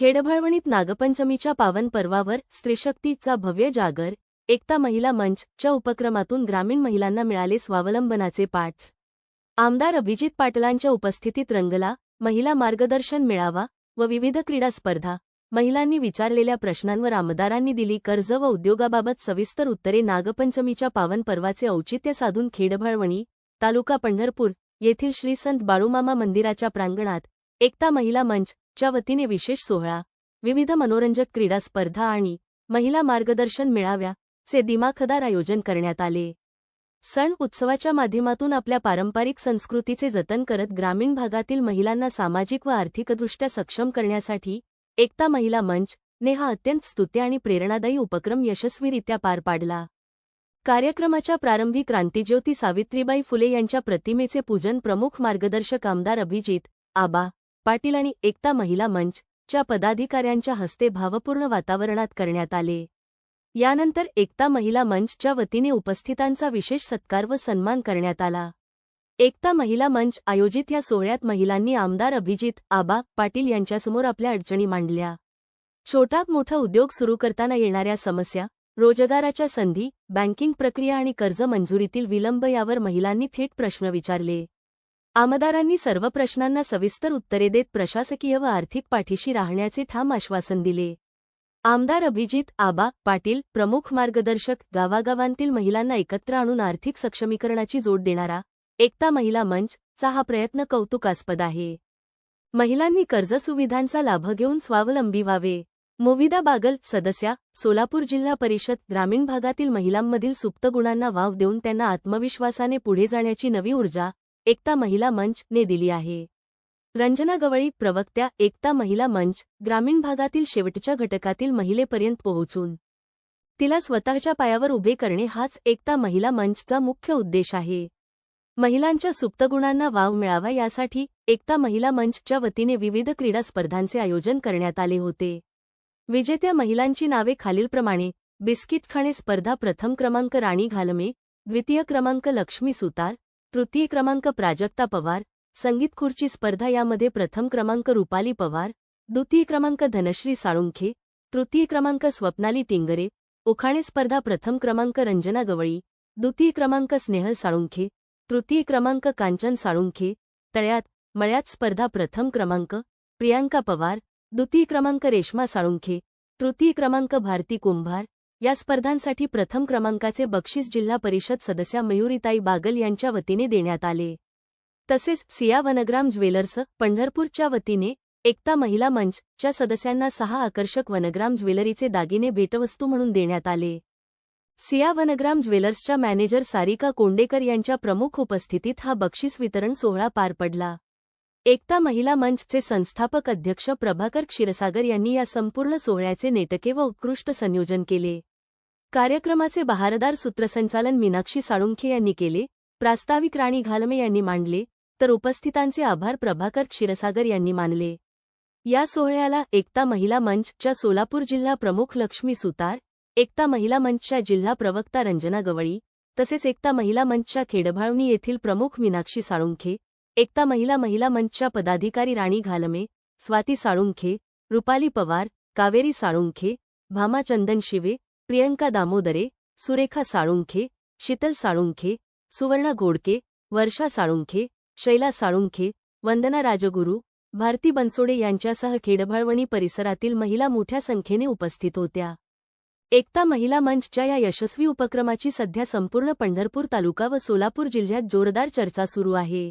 खेडभळवणीत नागपंचमीच्या पावन पर्वावर स्त्रीशक्तीचा भव्य जागर, एकता महिला मंच च्या उपक्रमातून ग्रामीण महिलांना मिळाले स्वावलंबनाचे पाठ। आमदार अभिजित पाटलांच्या उपस्थितीत रंगला महिला मार्गदर्शन मेळावा व विविध क्रीडा स्पर्धा। महिलांनी विचारलेल्या प्रश्नांवर आमदारांनी दिली कर्ज व उद्योगाबाबत सविस्तर उत्तरे। नागपंचमीच्या पावन पर्वाचे औचित्य साधून खेडभळवणी, तालुका पंढरपूर येथील श्री संत बाळूमामा मंदिराच्या प्रांगणात एकता महिला मंच च्या वतीने विशेष सोहळा, विविध मनोरंजक क्रीडा स्पर्धा आणि महिला मार्गदर्शन मेळाव्याचे दिमाखदार आयोजन करण्यात आले। सण उत्सवाच्या माध्यमातून आपल्या पारंपरिक संस्कृतीचे जतन करत ग्रामीण भागातील महिलांना सामाजिक व आर्थिकदृष्ट्या सक्षम करण्यासाठी एकता महिला मंच ने हा अत्यंत स्तुत्य आणि प्रेरणादायी उपक्रम यशस्वीरित्या पार पाडला। कार्यक्रमाच्या प्रारंभी क्रांतिज्योती सावित्रीबाई फुले यांच्या प्रतिमेचे पूजन प्रमुख मार्गदर्शक आमदार अभिजित आबा पाटील आणि एकता महिला मंच च्या पदाधिकाऱ्यांच्या हस्ते भावपूर्ण वातावरणात करण्यात आले। यानंतर एकता महिला मंच च्या वतीने उपस्थितांचा विशेष सत्कार व सन्मान करण्यात आला। एकता महिला मंच आयोजित या सोहळ्यात महिलांनी आमदार अभिजित आबा पाटील यांच्यासमोर आपल्या अडचणी मांडल्या। छोटा मोठा उद्योग सुरू करताना येणाऱ्या समस्या, रोजगाराच्या संधी, बँकिंग प्रक्रिया आणि कर्ज मंजुरीतील विलंब यावर महिलांनी थेट प्रश्न विचारले। आमदारांनी सर्व प्रश्नांना सविस्तर उत्तरे देत प्रशासकीय व आर्थिक पाठीशी राहण्याचे ठाम आश्वासन दिले। आमदार अभिजित आबा पाटील प्रमुख मार्गदर्शक गावागावांतील महिलांना एकत्र आणून आर्थिक सक्षमीकरणाची जोड देणारा एकता महिला मंच चा हा प्रयत्न कौतुकास्पद आहे। महिलांनी कर्ज सुविधांचा लाभ घेऊन स्वावलंबी व्हावे। मोविदा बागल सदस्या, सोलापूर जिल्हा परिषद ग्रामीण भागातील महिलांमधील सुप्त गुणांना वाव देऊन त्यांना आत्मविश्वासाने पुढे जाण्याची नवी ऊर्जा एकता महिला मंच ने दिली आहे। रंजना गवळी प्रवक्त्या, एकता महिला मंच ग्रामीण भागातील शेवटच्या घटकातील महिलेपर्यंत पोहोचून तिला स्वतःच्या पायावर उभे करणे हाच एकता महिला मंचचा मुख्य उद्देश आहे। महिलांच्या सुप्त गुणांना वाव मिळावा यासाठी एकता महिला मंचच्या वतीने विविध क्रीडा स्पर्धांचे आयोजन करण्यात आले होते। विजेत्या महिलांची नावे खालीलप्रमाणे: बिस्किट खाणे स्पर्धा प्रथम क्रमांक राणी घालमे, द्वितीय क्रमांक लक्ष्मी सुतार, तृतीय क्रमांक प्राजक्ता पवार। संगीत खुर्ची स्पर्धा यामध्ये प्रथम क्रमांक रुपाली पवार, द्वितीय क्रमांक धनश्री साळुंखे, तृतीय क्रमांक स्वप्नाली टिंगरे। उखाणे स्पर्धा प्रथम क्रमांक रंजना गवळी, द्वितीय क्रमांक स्नेहल साळुंखे, तृतीय क्रमांक कांचन साळुंखे। तळ्यात मळ्यात स्पर्धा प्रथम क्रमांक प्रियांका पवार, द्वितीय क्रमांक रेश्मा साळुंखे, तृतीय क्रमांक भारती कुंभार। या स्पर्धांसाठी प्रथम क्रमांकाचे बक्षीस जिल्हा परिषद सदस्या मयुरीताई बागल यांच्या वतीने देण्यात आले। तसेच सिया वनग्राम ज्वेलर्स पंढरपूरच्या वतीने एकता महिला मंच च्या सदस्यांना 6 आकर्षक वनग्राम ज्वेलरीचे दागिने भेटवस्तू म्हणून देण्यात आले। सिया वनग्राम ज्वेलर्सच्या मॅनेजर सारिका कोंडेकर यांच्या प्रमुख उपस्थितीत हा बक्षीस वितरण सोहळा पार पडला। एकता महिला मंचचे संस्थापक अध्यक्ष प्रभाकर क्षीरसागर यांनी या संपूर्ण सोहळ्याचे नेटके व उत्कृष्ट संयोजन केले। कार्यक्रमाचे बहारदार सूत्रसंचालन मीनाक्षी साळुंखे यांनी केले। प्रास्ताविक राणी घालमे यांनी मांडले, तर उपस्थितांचे आभार प्रभाकर क्षीरसागर यांनी मानले। या सोहळ्याला एकता महिला मंच च्या सोलापूर जिल्हा प्रमुख लक्ष्मी सुतार, एकता महिला मंचच्या जिल्हा प्रवक्ता रंजना गवळी, तसेच एकता महिला मंचच्या खेडभळवणी येथील प्रमुख मीनाक्षी साळुंखे, एकता महिला मंचच्या पदाधिकारी राणी घालमे, स्वाती साळुंखे, रुपाली पवार, कावेरी साळुंखे, भामा चंदन शिवे, प्रियंका दामोदरे, सुरेखा साळुंखे, शीतल साळुंखे, सुवर्णा घोडके, वर्षा साळुंखे, शैला साळुंखे, वंदना राजगुरू, भारती बनसोडे यांच्यासह खेडभळवणी परिसरातील महिला मोठ्या संख्येने उपस्थित होत्या। एकता महिला मंचच्या या यशस्वी उपक्रमाची सध्या संपूर्ण पंढरपूर तालुका व सोलापूर जिल्ह्यात जोरदार चर्चा सुरू आहे।